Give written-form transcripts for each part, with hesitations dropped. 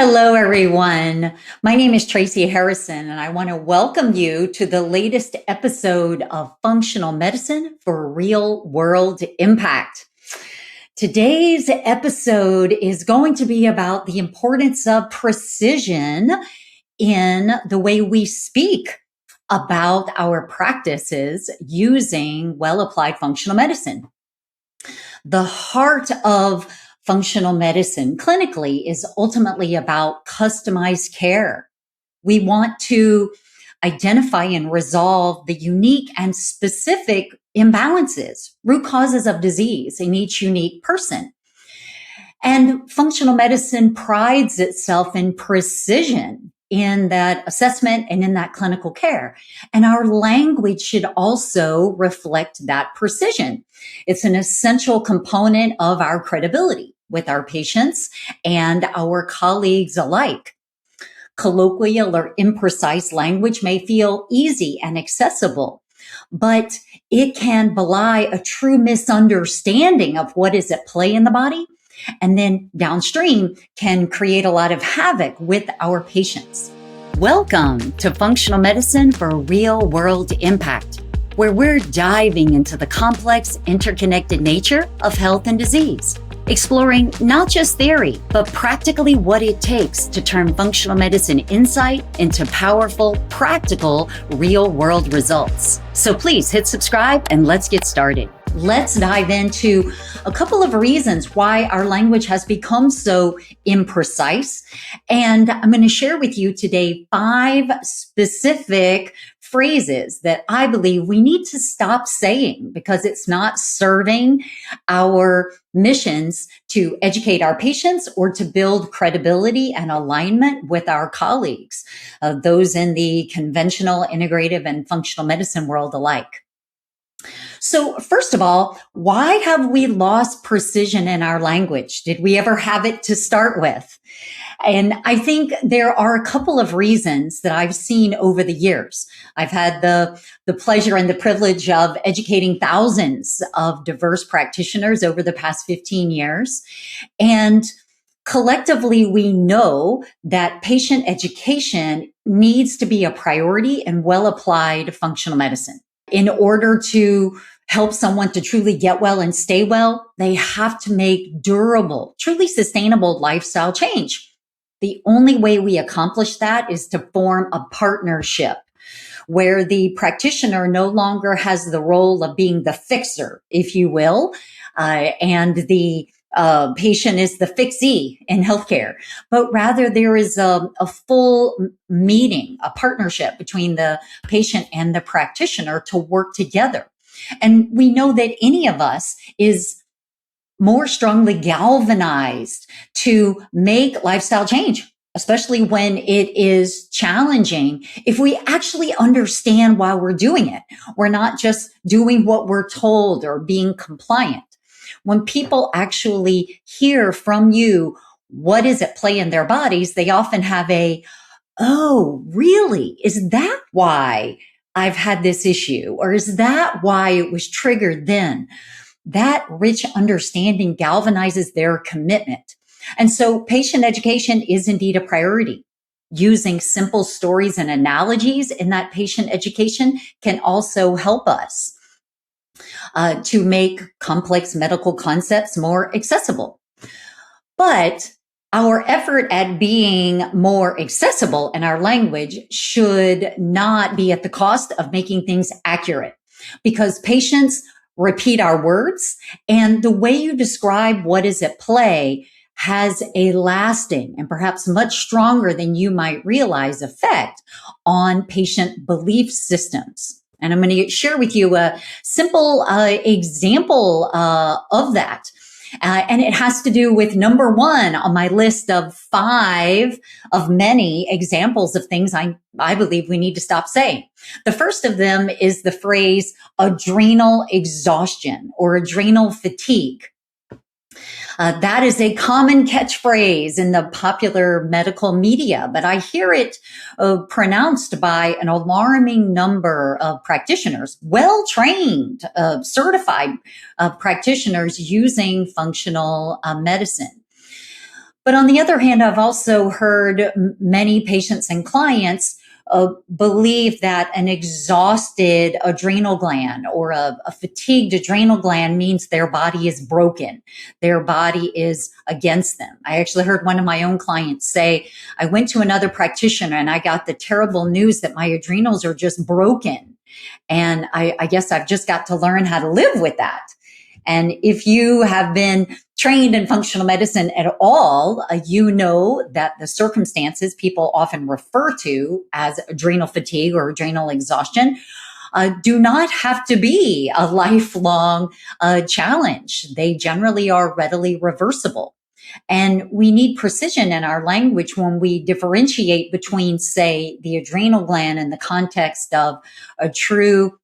Hello, everyone. My name is Tracy Harrison, and I want to welcome you to the latest episode of Functional Medicine for Real World Impact. Today's episode is going to be about the importance of precision in the way we speak about our practices using well-applied functional medicine. The heart of functional medicine clinically is ultimately about customized care. We want to identify and resolve the unique and specific imbalances, root causes of disease in each unique person. And functional medicine prides itself in precision in that assessment and in that clinical care. And our language should also reflect that precision. It's an essential component of our credibility with our patients and our colleagues alike. Colloquial or imprecise language may feel easy and accessible, but it can belie a true misunderstanding of what is at play in the body, and then downstream can create a lot of havoc with our patients. Welcome to Functional Medicine for Real World Impact, where we're diving into the complex, interconnected nature of health and disease, exploring not just theory, but practically what it takes to turn functional medicine insight into powerful, practical, real-world results. So please hit subscribe and let's get started. Let's dive into a couple of reasons why our language has become so imprecise. And I'm going to share with you today 5 specific phrases that I believe we need to stop saying because it's not serving our missions to educate our patients or to build credibility and alignment with our colleagues, those in the conventional, integrative, and functional medicine world alike. So first of all, why have we lost precision in our language? Did we ever have it to start with? And I think there are a couple of reasons that I've seen over the years. I've had the pleasure and the privilege of educating thousands of diverse practitioners over the past 15 years. And collectively, we know that patient education needs to be a priority in well-applied functional medicine. In order to help someone to truly get well and stay well, they have to make durable, truly sustainable lifestyle change. The only way we accomplish that is to form a partnership where the practitioner no longer has the role of being the fixer, if you will, and the patient is the fixee in healthcare, but rather there is a full meeting, a partnership between the patient and the practitioner to work together. And we know that any of us is more strongly galvanized to make lifestyle change, especially when it is challenging, if we actually understand why we're doing it. We're not just doing what we're told or being compliant. When people actually hear from you what is at play in their bodies, they often have oh, really? Is that why I've had this issue? Or is that why it was triggered then? That rich understanding galvanizes their commitment. And so patient education is indeed a priority. Using simple stories and analogies in that patient education can also help us to make complex medical concepts more accessible. But our effort at being more accessible in our language should not be at the cost of making things accurate, because patients repeat our words, and the way you describe what is at play has a lasting and perhaps much stronger than you might realize effect on patient belief systems. And I'm going to share with you a simple example of that. And it has to do with number 1 on my list of 5 of many examples of things I believe we need to stop saying. The first of them is the phrase adrenal exhaustion or adrenal fatigue. That is a common catchphrase in the popular medical media, but I hear it pronounced by an alarming number of practitioners, well-trained, certified practitioners using functional medicine. But on the other hand, I've also heard many patients and clients believe that an exhausted adrenal gland or a fatigued adrenal gland means their body is broken. Their body is against them. I actually heard one of my own clients say, I went to another practitioner and I got the terrible news that my adrenals are just broken. And I guess I've just got to learn how to live with that. And if you have been trained in functional medicine at all, you know that the circumstances people often refer to as adrenal fatigue or adrenal exhaustion do not have to be a lifelong challenge. They generally are readily reversible. And we need precision in our language when we differentiate between, say, the adrenal gland in the context of a true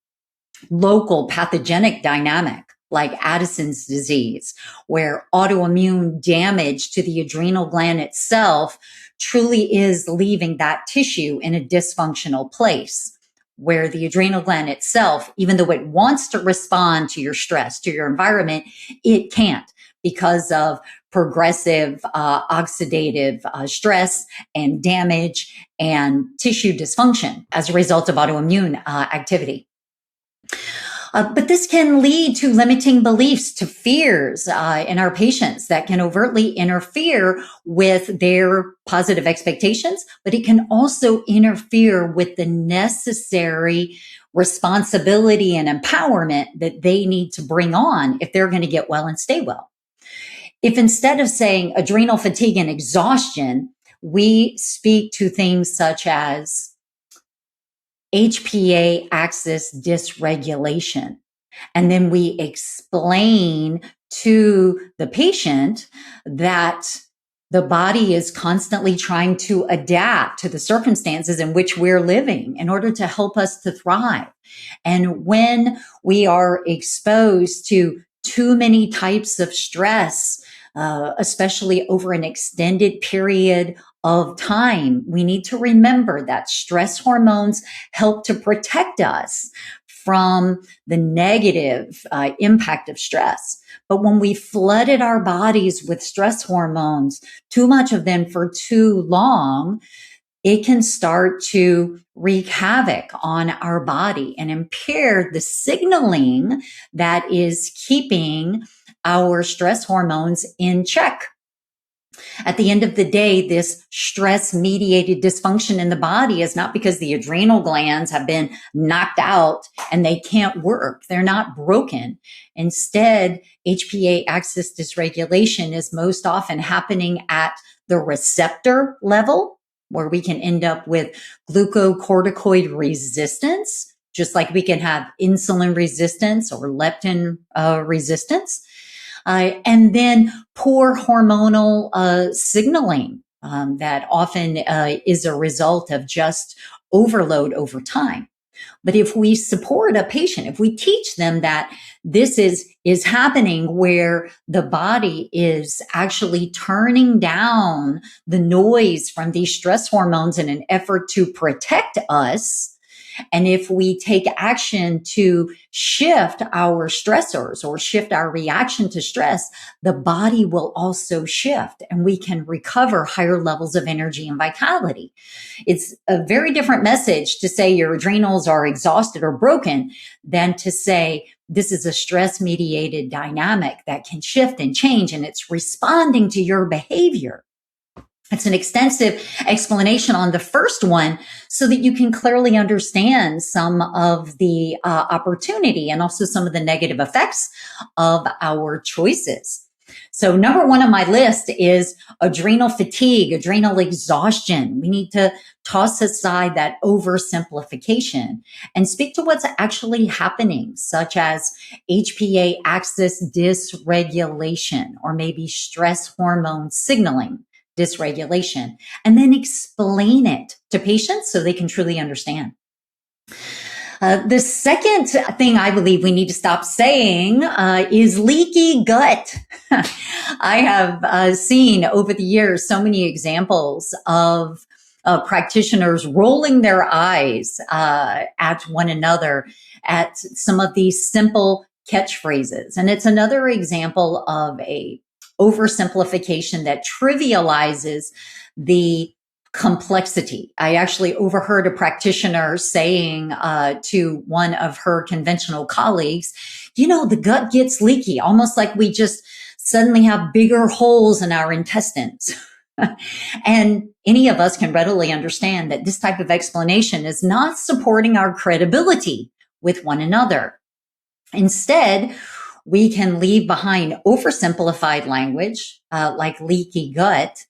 local pathogenic dynamic like Addison's disease, where autoimmune damage to the adrenal gland itself truly is leaving that tissue in a dysfunctional place, where the adrenal gland itself, even though it wants to respond to your stress, to your environment, it can't because of progressive oxidative stress and damage and tissue dysfunction as a result of autoimmune activity. But this can lead to limiting beliefs, to fears in our patients that can overtly interfere with their positive expectations, but it can also interfere with the necessary responsibility and empowerment that they need to bring on if they're going to get well and stay well. If instead of saying adrenal fatigue and exhaustion, we speak to things such as HPA axis dysregulation. And then we explain to the patient that the body is constantly trying to adapt to the circumstances in which we're living in order to help us to thrive. And when we are exposed to too many types of stress, especially over an extended period of time, we need to remember that stress hormones help to protect us from the negative impact of stress. But when we flooded our bodies with stress hormones, too much of them for too long, it can start to wreak havoc on our body and impair the signaling that is keeping our stress hormones in check. At the end of the day, this stress-mediated dysfunction in the body is not because the adrenal glands have been knocked out and they can't work. They're not broken. Instead, HPA axis dysregulation is most often happening at the receptor level, where we can end up with glucocorticoid resistance, just like we can have insulin resistance or leptin resistance. And then poor hormonal signaling that often is a result of just overload over time. But if we support a patient, if we teach them that this is happening where the body is actually turning down the noise from these stress hormones in an effort to protect us, and if we take action to shift our stressors or shift our reaction to stress, the body will also shift and we can recover higher levels of energy and vitality. It's a very different message to say your adrenals are exhausted or broken than to say this is a stress-mediated dynamic that can shift and change and it's responding to your behavior. It's an extensive explanation on the first one so that you can clearly understand some of the opportunity and also some of the negative effects of our choices. So number one on my list is adrenal fatigue, adrenal exhaustion. We need to toss aside that oversimplification and speak to what's actually happening, such as HPA axis dysregulation or maybe stress hormone signaling dysregulation, and then explain it to patients so they can truly understand. The second thing I believe we need to stop saying is leaky gut. I have seen over the years so many examples of practitioners rolling their eyes at one another at some of these simple catchphrases. And it's another example of a oversimplification that trivializes the complexity. I actually overheard a practitioner saying to one of her conventional colleagues, the gut gets leaky, almost like we just suddenly have bigger holes in our intestines. And any of us can readily understand that this type of explanation is not supporting our credibility with one another. Instead, we can leave behind oversimplified language like leaky gut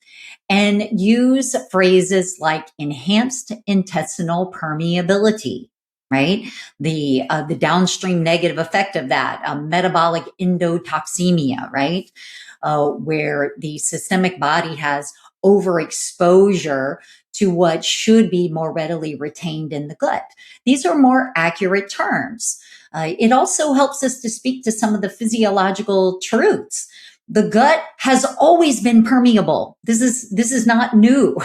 and use phrases like enhanced intestinal permeability, right? The downstream negative effect of that, metabolic endotoxemia, right? Where the systemic body has overexposure to what should be more readily retained in the gut. These are more accurate terms. It also helps us to speak to some of the physiological truths. The gut has always been permeable. This is not new.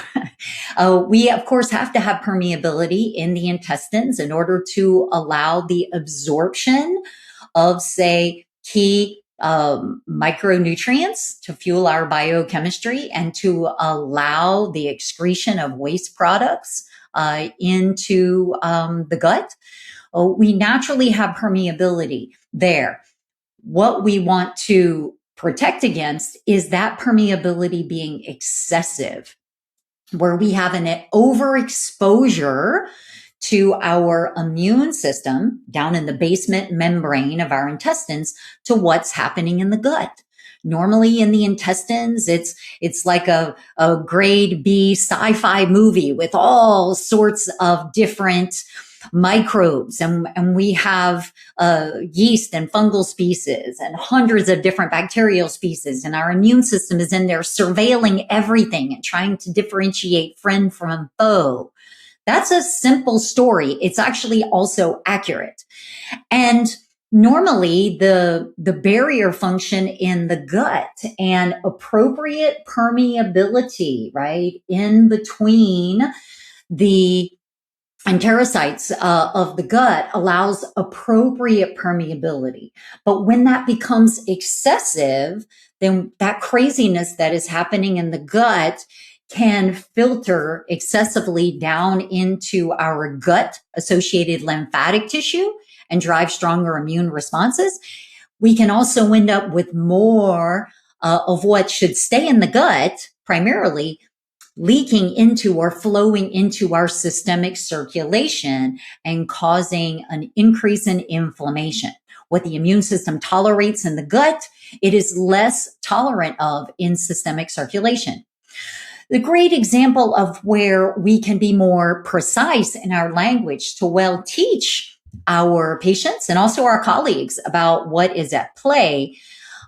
We, of course, have to have permeability in the intestines in order to allow the absorption of, say, key micronutrients to fuel our biochemistry and to allow the excretion of waste products into the gut. We naturally have permeability there. What we want to protect against is that permeability being excessive, where we have an overexposure to our immune system down in the basement membrane of our intestines to what's happening in the gut. Normally in the intestines, it's like a grade B sci-fi movie with all sorts of different microbes, and we have yeast and fungal species and hundreds of different bacterial species, and our immune system is in there surveilling everything and trying to differentiate friend from foe. That's a simple story. It's actually also accurate. And normally the barrier function in the gut and appropriate permeability, right, in between the enterocytes of the gut allows appropriate permeability. But when that becomes excessive, then that craziness that is happening in the gut can filter excessively down into our gut associated lymphatic tissue and drive stronger immune responses. We can also end up with more of what should stay in the gut, primarily leaking into or flowing into our systemic circulation and causing an increase in inflammation. What the immune system tolerates in the gut, it is less tolerant of in systemic circulation. The great example of where we can be more precise in our language to well teach our patients and also our colleagues about what is at play,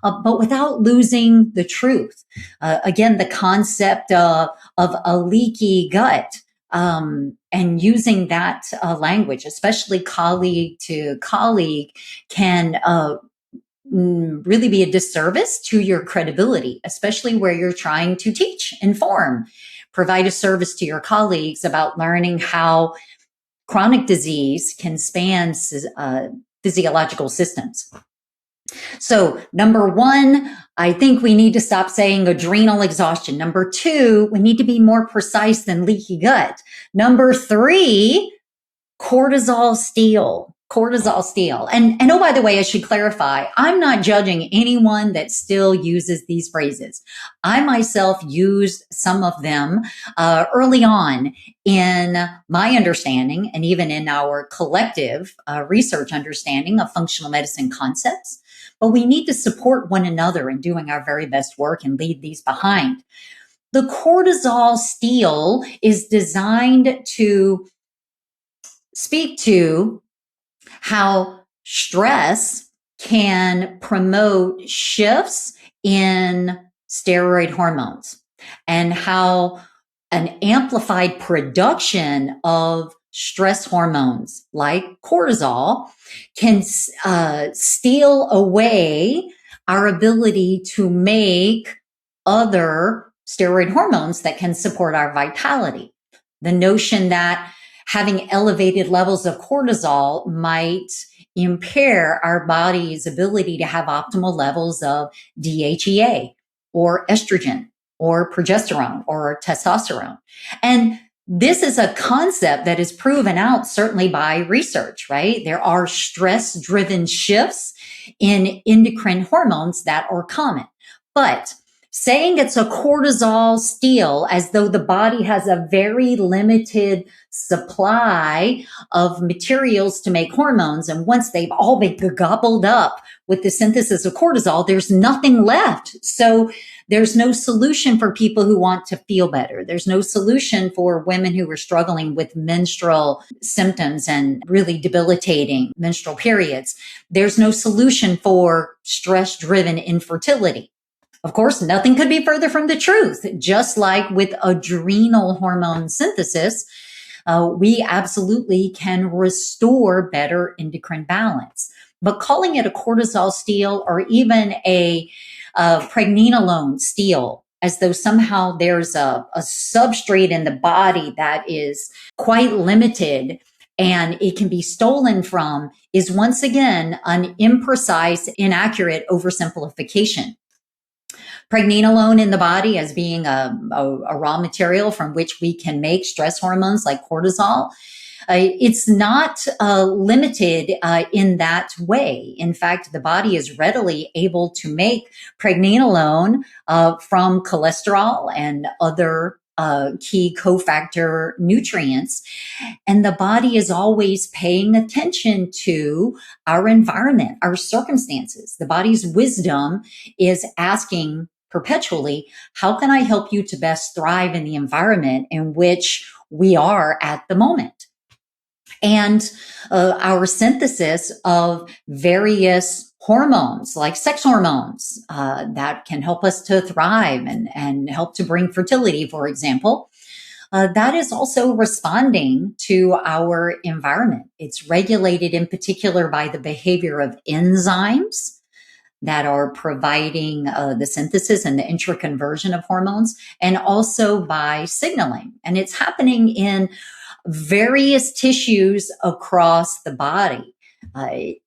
but without losing the truth. Again, the concept of a leaky gut, and using that language, especially colleague to colleague, can really be a disservice to your credibility, especially where you're trying to teach, inform, provide a service to your colleagues about learning how chronic disease can span physiological systems. So number one, I think we need to stop saying adrenal exhaustion. Number two, we need to be more precise than leaky gut. Number three, cortisol steal. And oh, by the way, I should clarify, I'm not judging anyone that still uses these phrases. I myself used some of them early on in my understanding and even in our collective research understanding of functional medicine concepts. But we need to support one another in doing our very best work and leave these behind. The cortisol steal is designed to speak to how stress can promote shifts in steroid hormones and how an amplified production of stress hormones like cortisol can steal away our ability to make other steroid hormones that can support our vitality. The notion that having elevated levels of cortisol might impair our body's ability to have optimal levels of DHEA or estrogen or progesterone or testosterone. And this is a concept that is proven out certainly by research, right? There are stress-driven shifts in endocrine hormones that are common. But saying it's a cortisol steal as though the body has a very limited supply of materials to make hormones, and once they've all been gobbled up with the synthesis of cortisol, there's nothing left. So there's no solution for people who want to feel better. There's no solution for women who are struggling with menstrual symptoms and really debilitating menstrual periods. There's no solution for stress-driven infertility. Of course, nothing could be further from the truth. Just like with adrenal hormone synthesis, we absolutely can restore better endocrine balance. But calling it a cortisol steal or even a pregnenolone steal, as though somehow there's a substrate in the body that is quite limited and it can be stolen from, is once again an imprecise, inaccurate oversimplification. Pregnenolone in the body as being a raw material from which we can make stress hormones like cortisol. It's not limited in that way. In fact, the body is readily able to make pregnenolone from cholesterol and other key cofactor nutrients. And the body is always paying attention to our environment, our circumstances. The body's wisdom is asking perpetually, how can I help you to best thrive in the environment in which we are at the moment? And our synthesis of various hormones, like sex hormones, that can help us to thrive and help to bring fertility, for example, that is also responding to our environment. It's regulated in particular by the behavior of enzymes that are providing the synthesis and the intraconversion of hormones, and also by signaling. And it's happening in various tissues across the body.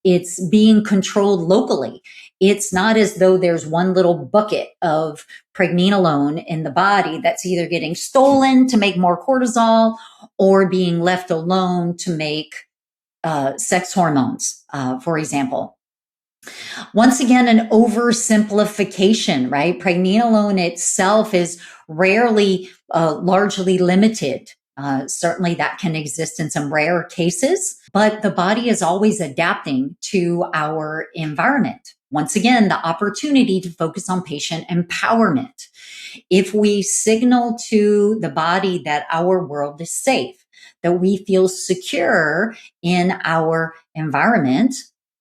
It's being controlled locally. It's not as though there's one little bucket of pregnenolone in the body that's either getting stolen to make more cortisol or being left alone to make sex hormones, for example. Once again, an oversimplification, right? Pregnenolone itself is rarely largely limited. Certainly that can exist in some rare cases, but the body is always adapting to our environment. Once again, the opportunity to focus on patient empowerment. If we signal to the body that our world is safe, that we feel secure in our environment,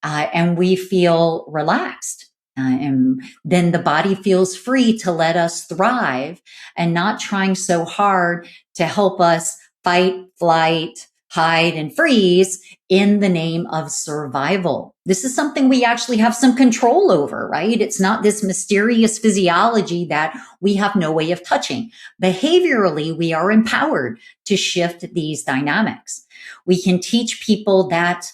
and we feel relaxed, and then the body feels free to let us thrive and not trying so hard to help us fight, flight, hide, and freeze in the name of survival. This is something we actually have some control over, right? It's not this mysterious physiology that we have no way of touching. Behaviorally, we are empowered to shift these dynamics. We can teach people that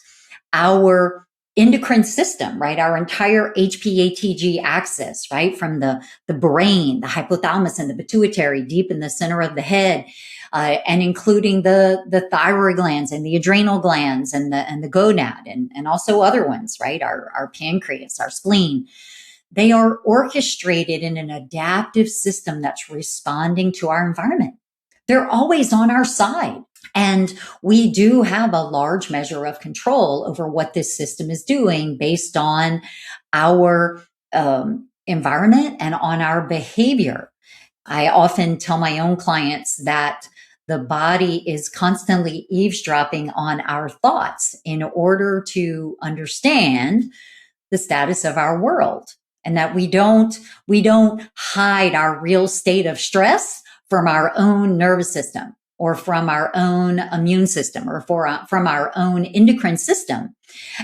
our endocrine system, right? Our entire HPATG axis, right? From the brain, the hypothalamus and the pituitary deep in the center of the head, and including the thyroid glands and the adrenal glands and the gonad and also other ones, right? Our pancreas, our spleen. They are orchestrated in an adaptive system that's responding to our environment. They're always on our side. And we do have a large measure of control over what this system is doing based on our environment and on our behavior. I often tell my own clients that the body is constantly eavesdropping on our thoughts in order to understand the status of our world, and that we don't hide our real state of stress from our own nervous system or from our own immune system or from our own endocrine system.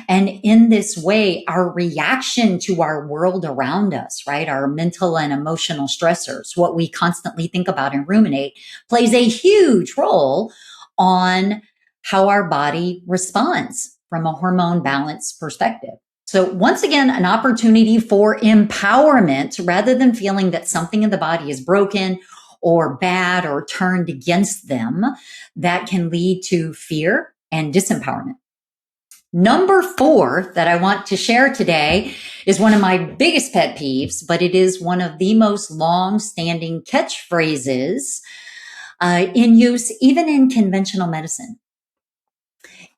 And in this way, our reaction to our world around us, right, our mental and emotional stressors, what we constantly think about and ruminate, plays a huge role on how our body responds from a hormone balance perspective. So once again, an opportunity for empowerment rather than feeling that something in the body is broken or bad or turned against them. That can lead to fear and disempowerment. Number 4 that I want to share today is one of my biggest pet peeves, but it is one of the most long-standing catchphrases in use even in conventional medicine.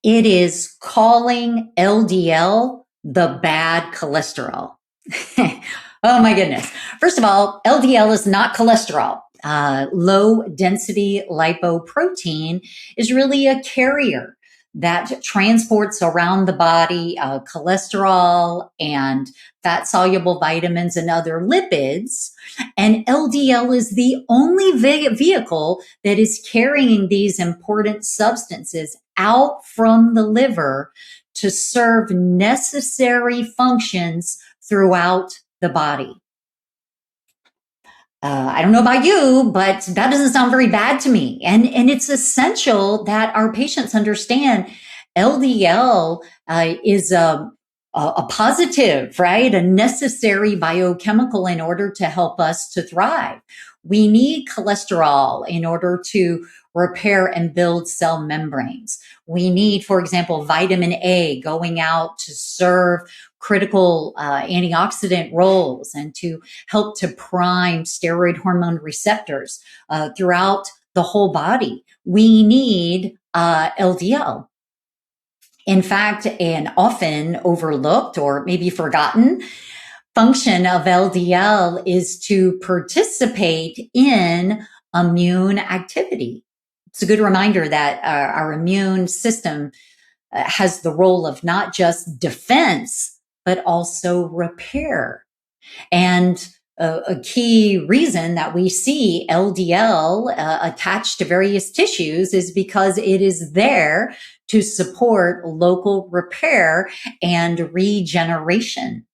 It is calling LDL the bad cholesterol. Oh my goodness. First of all, LDL is not cholesterol. Low density lipoprotein is really a carrier that transports around the body cholesterol and fat soluble vitamins and other lipids. And LDL is the only vehicle that is carrying these important substances out from the liver to serve necessary functions throughout the body. I don't know about you, but that doesn't sound very bad to me. And it's essential that our patients understand LDL is a positive, right? A necessary biochemical in order to help us to thrive. We need cholesterol in order to repair and build cell membranes. We need, for example, vitamin A going out to serve critical antioxidant roles and to help to prime steroid hormone receptors throughout the whole body. We need LDL. In fact, an often overlooked or maybe forgotten function of LDL is to participate in immune activity. It's a good reminder that our immune system has the role of not just defense, but also repair. And a key reason that we see LDL attached to various tissues is because it is there to support local repair and regeneration.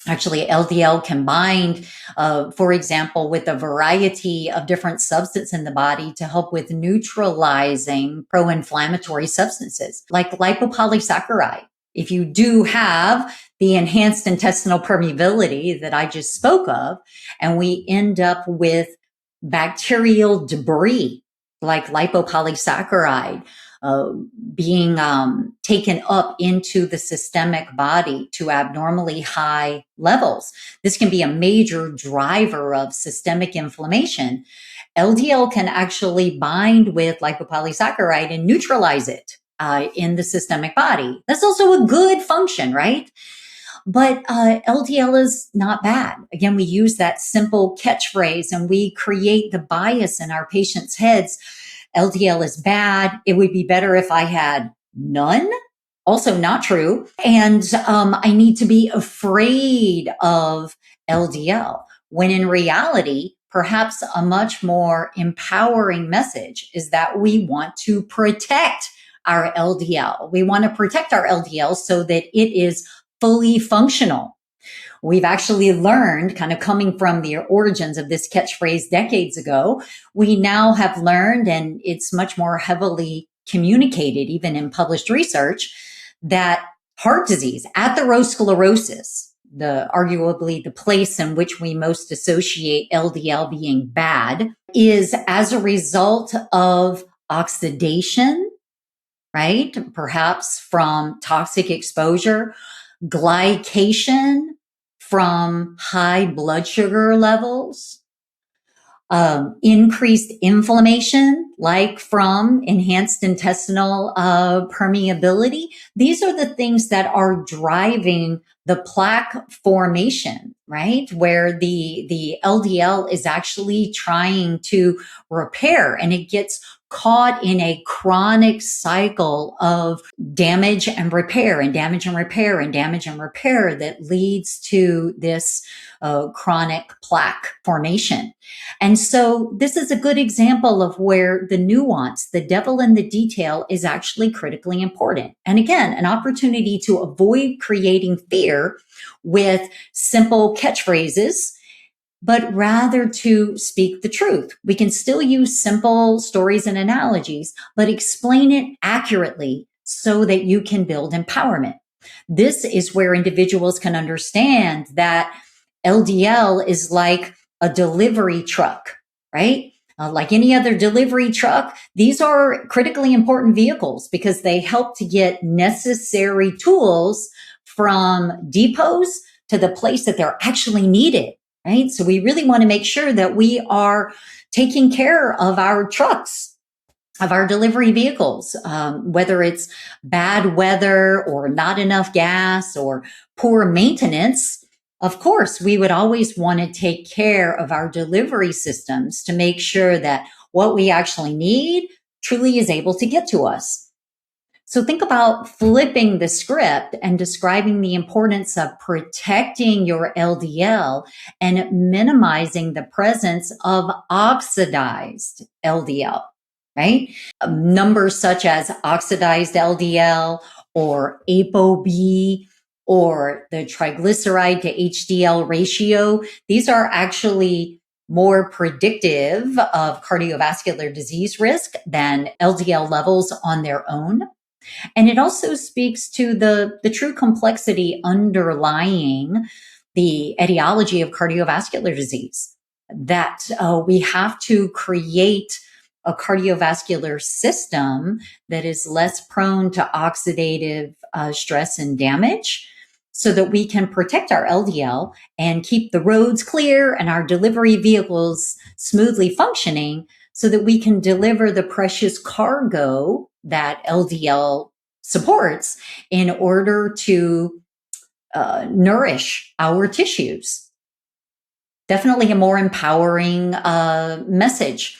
Actually, LDL combined, for example, with a variety of different substances in the body to help with neutralizing pro-inflammatory substances like lipopolysaccharide. If you do have the enhanced intestinal permeability that I just spoke of, and we end up with bacterial debris like lipopolysaccharide, being taken up into the systemic body to abnormally high levels. This can be a major driver of systemic inflammation. LDL can actually bind with lipopolysaccharide and neutralize it in the systemic body. That's also a good function, right? But LDL is not bad. Again, we use that simple catchphrase and we create the bias in our patients' heads. LDL is bad. It would be better if I had none. Also not true. And I need to be afraid of LDL, when in reality, perhaps a much more empowering message is that we want to protect our LDL. We want to protect our LDL so that it is fully functional. We've actually learned, kind of coming from the origins of this catchphrase decades ago, we now have learned, and it's much more heavily communicated, even in published research, that heart disease, atherosclerosis, arguably the place in which we most associate LDL being bad, is as a result of oxidation, right? Perhaps from toxic exposure, glycation from high blood sugar levels, increased inflammation, like from enhanced intestinal permeability. These are the things that are driving the plaque formation, right? Where the LDL is actually trying to repair, and it gets caught in a chronic cycle of damage and repair and damage and repair and damage and repair that leads to this chronic plaque formation. And so this is a good example of where the nuance, the devil in the detail, is actually critically important. And again, an opportunity to avoid creating fear with simple catchphrases, but rather to speak the truth. We can still use simple stories and analogies, but explain it accurately so that you can build empowerment. This is where individuals can understand that LDL is like a delivery truck, right? Like any other delivery truck, these are critically important vehicles because they help to get necessary tools from depots to the place that they're actually needed, right? So we really want to make sure that we are taking care of our trucks, of our delivery vehicles, whether it's bad weather or not enough gas or poor maintenance. Of course, we would always want to take care of our delivery systems to make sure that what we actually need truly is able to get to us. So think about flipping the script and describing the importance of protecting your LDL and minimizing the presence of oxidized LDL, right? Numbers such as oxidized LDL or ApoB or the triglyceride to HDL ratio, these are actually more predictive of cardiovascular disease risk than LDL levels on their own. And it also speaks to the true complexity underlying the etiology of cardiovascular disease, that we have to create a cardiovascular system that is less prone to oxidative stress and damage so that we can protect our LDL and keep the roads clear and our delivery vehicles smoothly functioning so that we can deliver the precious cargo that LDL supports in order to nourish our tissues. Definitely a more empowering message.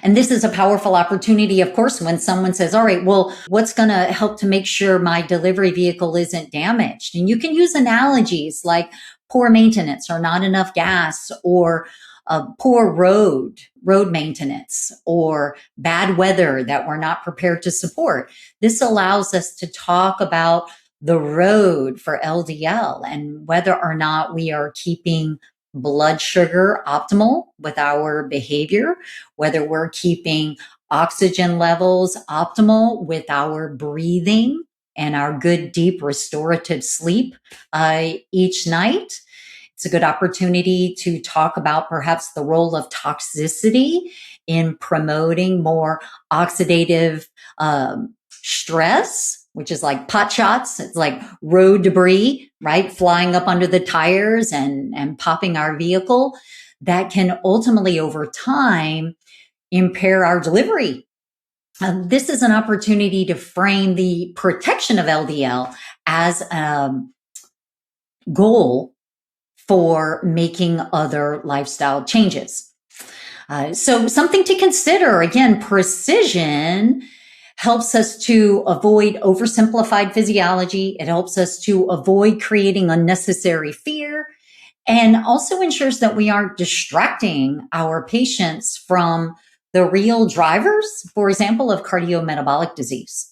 And this is a powerful opportunity, of course, when someone says, all right, well, what's going to help to make sure my delivery vehicle isn't damaged? And you can use analogies like poor maintenance or not enough gas or poor road maintenance or bad weather that we're not prepared to support. This allows us to talk about the road for LDL and whether or not we are keeping blood sugar optimal with our behavior, whether we're keeping oxygen levels optimal with our breathing and our good deep restorative sleep each night. It's a good opportunity to talk about perhaps the role of toxicity in promoting more oxidative stress, which is like pot shots. It's like road debris, right? Flying up under the tires and popping our vehicle that can ultimately over time impair our delivery. This is an opportunity to frame the protection of LDL as a goal for making other lifestyle changes. So something to consider, again, precision helps us to avoid oversimplified physiology. It helps us to avoid creating unnecessary fear and also ensures that we aren't distracting our patients from the real drivers, for example, of cardiometabolic disease.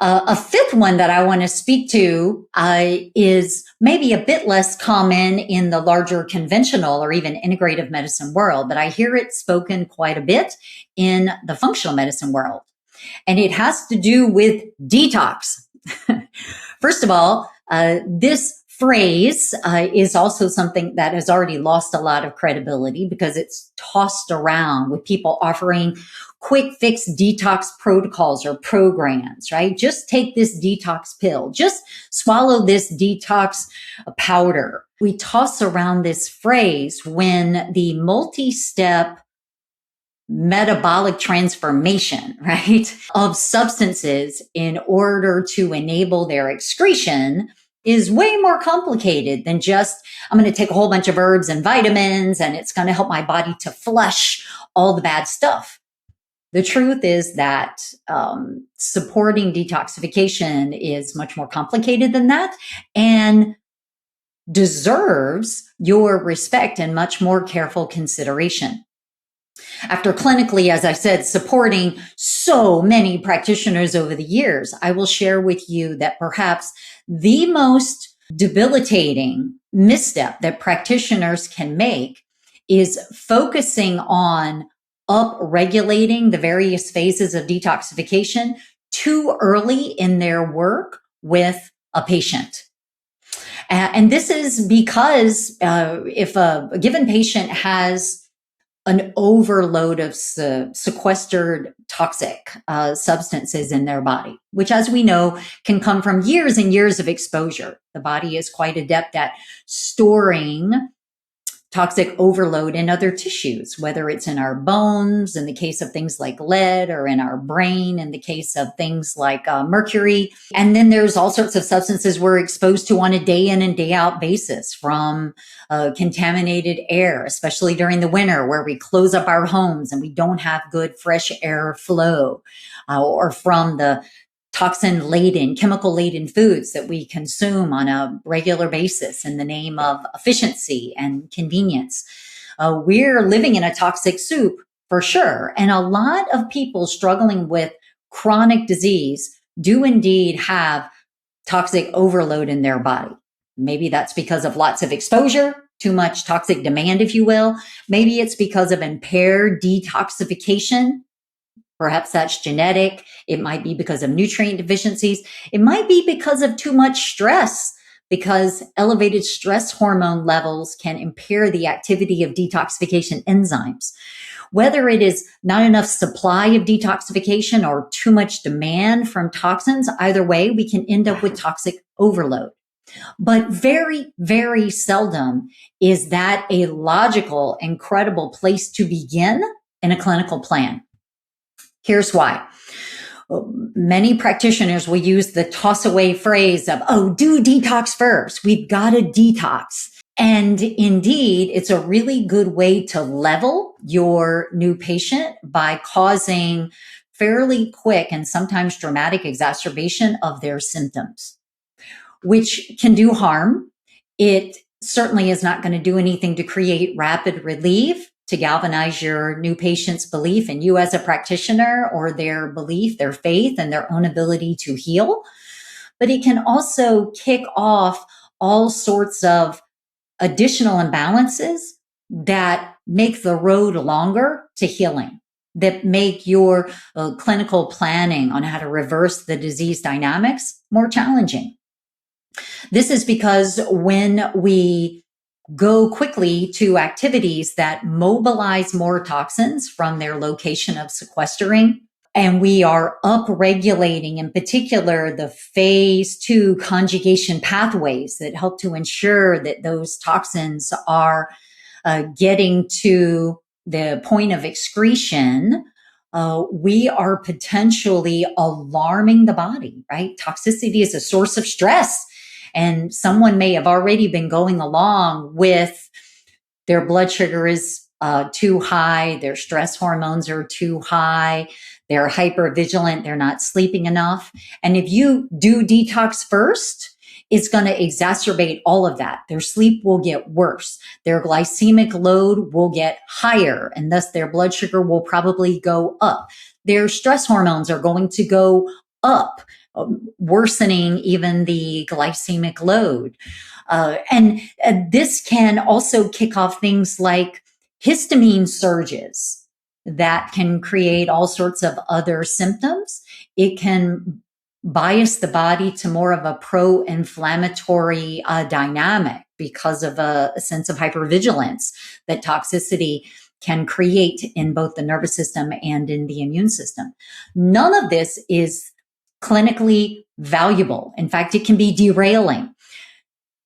A fifth one that I want to speak to is maybe a bit less common in the larger conventional or even integrative medicine world, but I hear it spoken quite a bit in the functional medicine world. And it has to do with detox. First of all, this phrase is also something that has already lost a lot of credibility because it's tossed around with people offering quick fix detox protocols or programs, right? Just take this detox pill, just swallow this detox powder. We toss around this phrase when the multi-step metabolic transformation, right, of substances in order to enable their excretion is way more complicated than just, I'm going to take a whole bunch of herbs and vitamins and it's going to help my body to flush all the bad stuff. The truth is that supporting detoxification is much more complicated than that and deserves your respect and much more careful consideration. After clinically, as I said, supporting so many practitioners over the years, I will share with you that perhaps the most debilitating misstep that practitioners can make is focusing on up-regulating the various phases of detoxification too early in their work with a patient. And this is because if a given patient has an overload of sequestered toxic substances in their body, which, as we know, can come from years and years of exposure. The body is quite adept at storing toxic overload in other tissues, whether it's in our bones, in the case of things like lead, or in our brain, in the case of things like mercury. And then there's all sorts of substances we're exposed to on a day in and day out basis, from contaminated air, especially during the winter where we close up our homes and we don't have good fresh air flow, or from the toxin-laden, chemical-laden foods that we consume on a regular basis in the name of efficiency and convenience. We're living in a toxic soup for sure. And a lot of people struggling with chronic disease do indeed have toxic overload in their body. Maybe that's because of lots of exposure, too much toxic demand, if you will. Maybe it's because of impaired detoxification. Perhaps that's genetic. It might be because of nutrient deficiencies. It might be because of too much stress, because elevated stress hormone levels can impair the activity of detoxification enzymes. Whether it is not enough supply of detoxification or too much demand from toxins, either way, we can end up with toxic overload. But very, very seldom is that a logical and credible place to begin in a clinical plan. Here's why. Many practitioners will use the toss away phrase of, oh, do detox first. We've got to detox. And indeed, it's a really good way to level your new patient by causing fairly quick and sometimes dramatic exacerbation of their symptoms, which can do harm. It certainly is not going to do anything to create rapid relief, to galvanize your new patient's belief in you as a practitioner, or their belief, their faith, and their own ability to heal. But it can also kick off all sorts of additional imbalances that make the road longer to healing, that make your clinical planning on how to reverse the disease dynamics more challenging. This is because when we go quickly to activities that mobilize more toxins from their location of sequestering, and we are upregulating, in particular, the phase 2 conjugation pathways that help to ensure that those toxins are getting to the point of excretion, we are potentially alarming the body, right? Toxicity is a source of stress. And someone may have already been going along with their blood sugar is too high, their stress hormones are too high, they're hypervigilant, they're not sleeping enough. And if you do detox first, it's going to exacerbate all of that. Their sleep will get worse. Their glycemic load will get higher, and thus their blood sugar will probably go up. Their stress hormones are going to go up, worsening even the glycemic load. And this can also kick off things like histamine surges that can create all sorts of other symptoms. It can bias the body to more of a pro-inflammatory dynamic because of a sense of hypervigilance that toxicity can create in both the nervous system and in the immune system. None of this is clinically valuable. In fact, it can be derailing.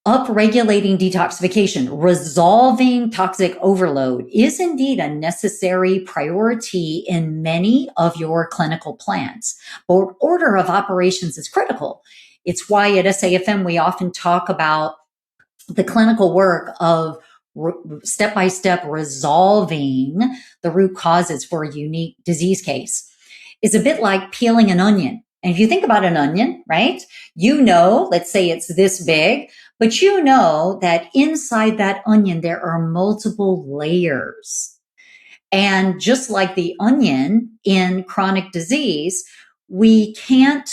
Upregulating detoxification, resolving toxic overload is indeed a necessary priority in many of your clinical plans. But order of operations is critical. It's why at SAFM we often talk about the clinical work of step-by-step resolving the root causes for a unique disease case. It's a bit like peeling an onion. And if you think about an onion, right, you know, let's say it's this big, but you know that inside that onion, there are multiple layers. And just like the onion in chronic disease, we can't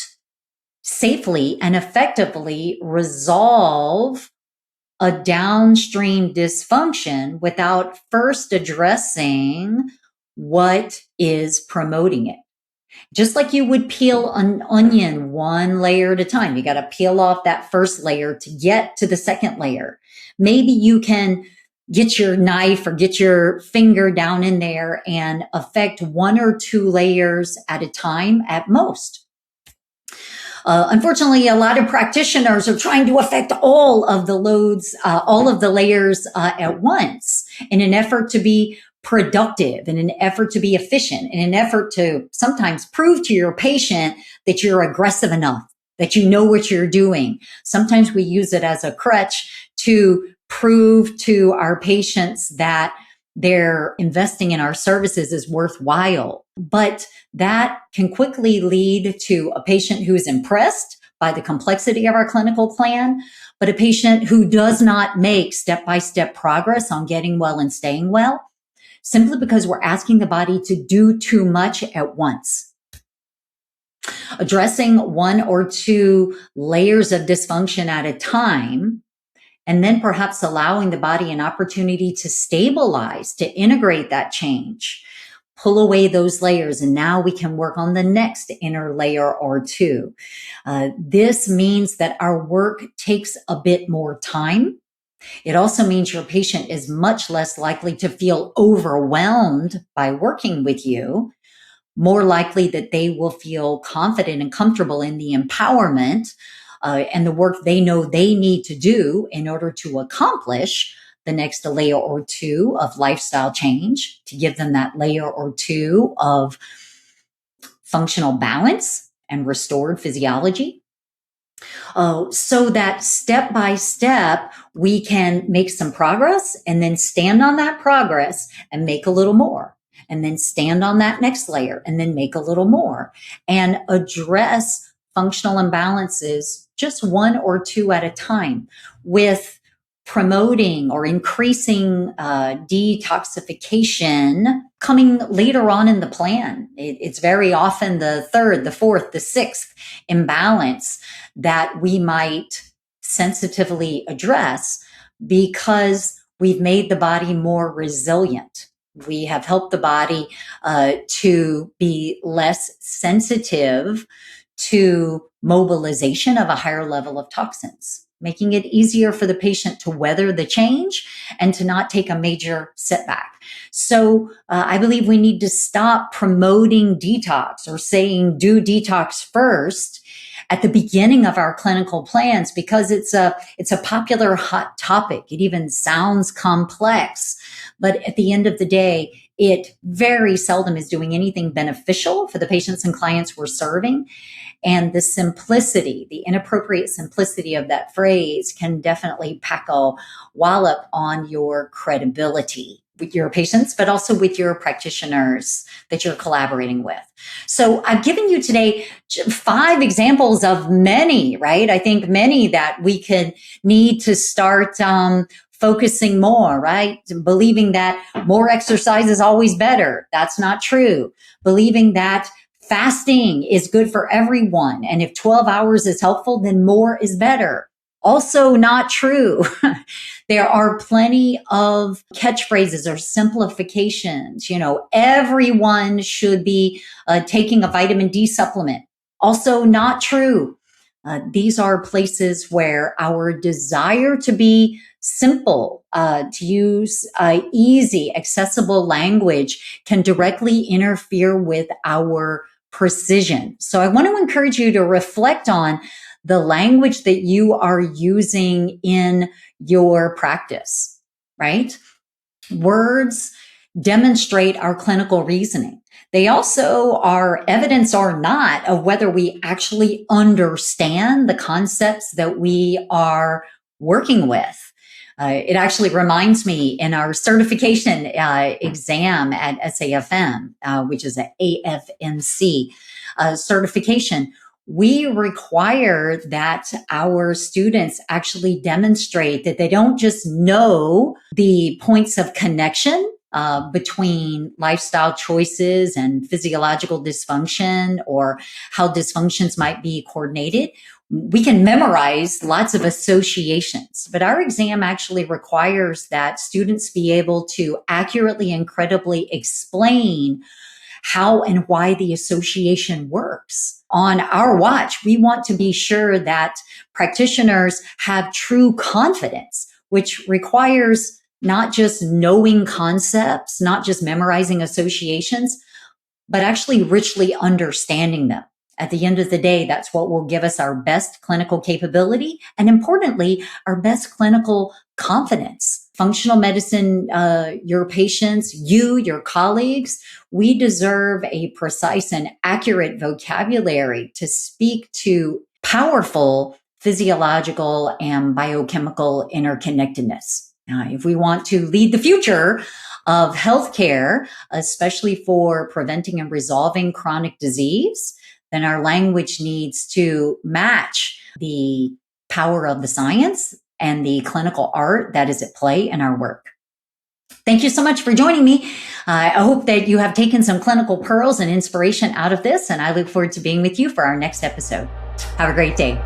safely and effectively resolve a downstream dysfunction without first addressing what is promoting it. Just like you would peel an onion one layer at a time. You got to peel off that first layer to get to the second layer. Maybe you can get your knife or get your finger down in there and affect one or two layers at a time at most. Unfortunately, a lot of practitioners are trying to affect all of the loads, all of the layers at once in an effort to be productive, in an effort to be efficient, in an effort to sometimes prove to your patient that you're aggressive enough, that you know what you're doing. Sometimes we use it as a crutch to prove to our patients that their investing in our services is worthwhile. But that can quickly lead to a patient who is impressed by the complexity of our clinical plan, but a patient who does not make step-by-step progress on getting well and staying well, simply because we're asking the body to do too much at once. Addressing one or two layers of dysfunction at a time, and then perhaps allowing the body an opportunity to stabilize, to integrate that change, pull away those layers, and now we can work on the next inner layer or two. This means that our work takes a bit more time. It also means your patient is much less likely to feel overwhelmed by working with you, more likely that they will feel confident and comfortable in the empowerment and the work they know they need to do in order to accomplish the next layer or two of lifestyle change, to give them that layer or two of functional balance and restored physiology. So that step by step, we can make some progress and then stand on that progress and make a little more. And then stand on that next layer and then make a little more and address functional imbalances just one or two at a time, with promoting or increasing detoxification coming later on in the plan. It's very often the third, the fourth, the sixth imbalance that we might sensitively address because we've made the body more resilient. We have helped the body to be less sensitive to mobilization of a higher level of toxins, making it easier for the patient to weather the change and to not take a major setback. So I believe we need to stop promoting detox or saying do detox first at the beginning of our clinical plans, because it's a popular hot topic. It even sounds complex, but at the end of the day, it very seldom is doing anything beneficial for the patients and clients we're serving. And the simplicity, the inappropriate simplicity of that phrase can definitely pack a wallop on your credibility with your patients, but also with your practitioners that you're collaborating with. So I've given you today 5 examples of many, right? I think many that we could need to start focusing more, right? Believing that more exercise is always better. That's not true. Believing that fasting is good for everyone, and if 12 hours is helpful, then more is better. Also not true. There are plenty of catchphrases or simplifications. You know, everyone should be taking a vitamin D supplement. Also not true. These are places where our desire to be simple, to use easy, accessible language can directly interfere with our precision. So I want to encourage you to reflect on the language that you are using in your practice, right? Words demonstrate our clinical reasoning. They also are evidence or not of whether we actually understand the concepts that we are working with. It actually reminds me in our certification exam at SAFM, which is an AFMC certification, we require that our students actually demonstrate that they don't just know the points of connection between lifestyle choices and physiological dysfunction, or how dysfunctions might be coordinated. We can memorize lots of associations, but our exam actually requires that students be able to accurately and credibly explain how and why the association works. On our watch, we want to be sure that practitioners have true confidence, which requires not just knowing concepts, not just memorizing associations, but actually richly understanding them. At the end of the day, that's what will give us our best clinical capability and, importantly, our best clinical confidence. Functional medicine, your patients, you, your colleagues, we deserve a precise and accurate vocabulary to speak to powerful physiological and biochemical interconnectedness. If we want to lead the future of healthcare, especially for preventing and resolving chronic disease, then our language needs to match the power of the science and the clinical art that is at play in our work. Thank you so much for joining me. I hope that you have taken some clinical pearls and inspiration out of this, and I look forward to being with you for our next episode. Have a great day.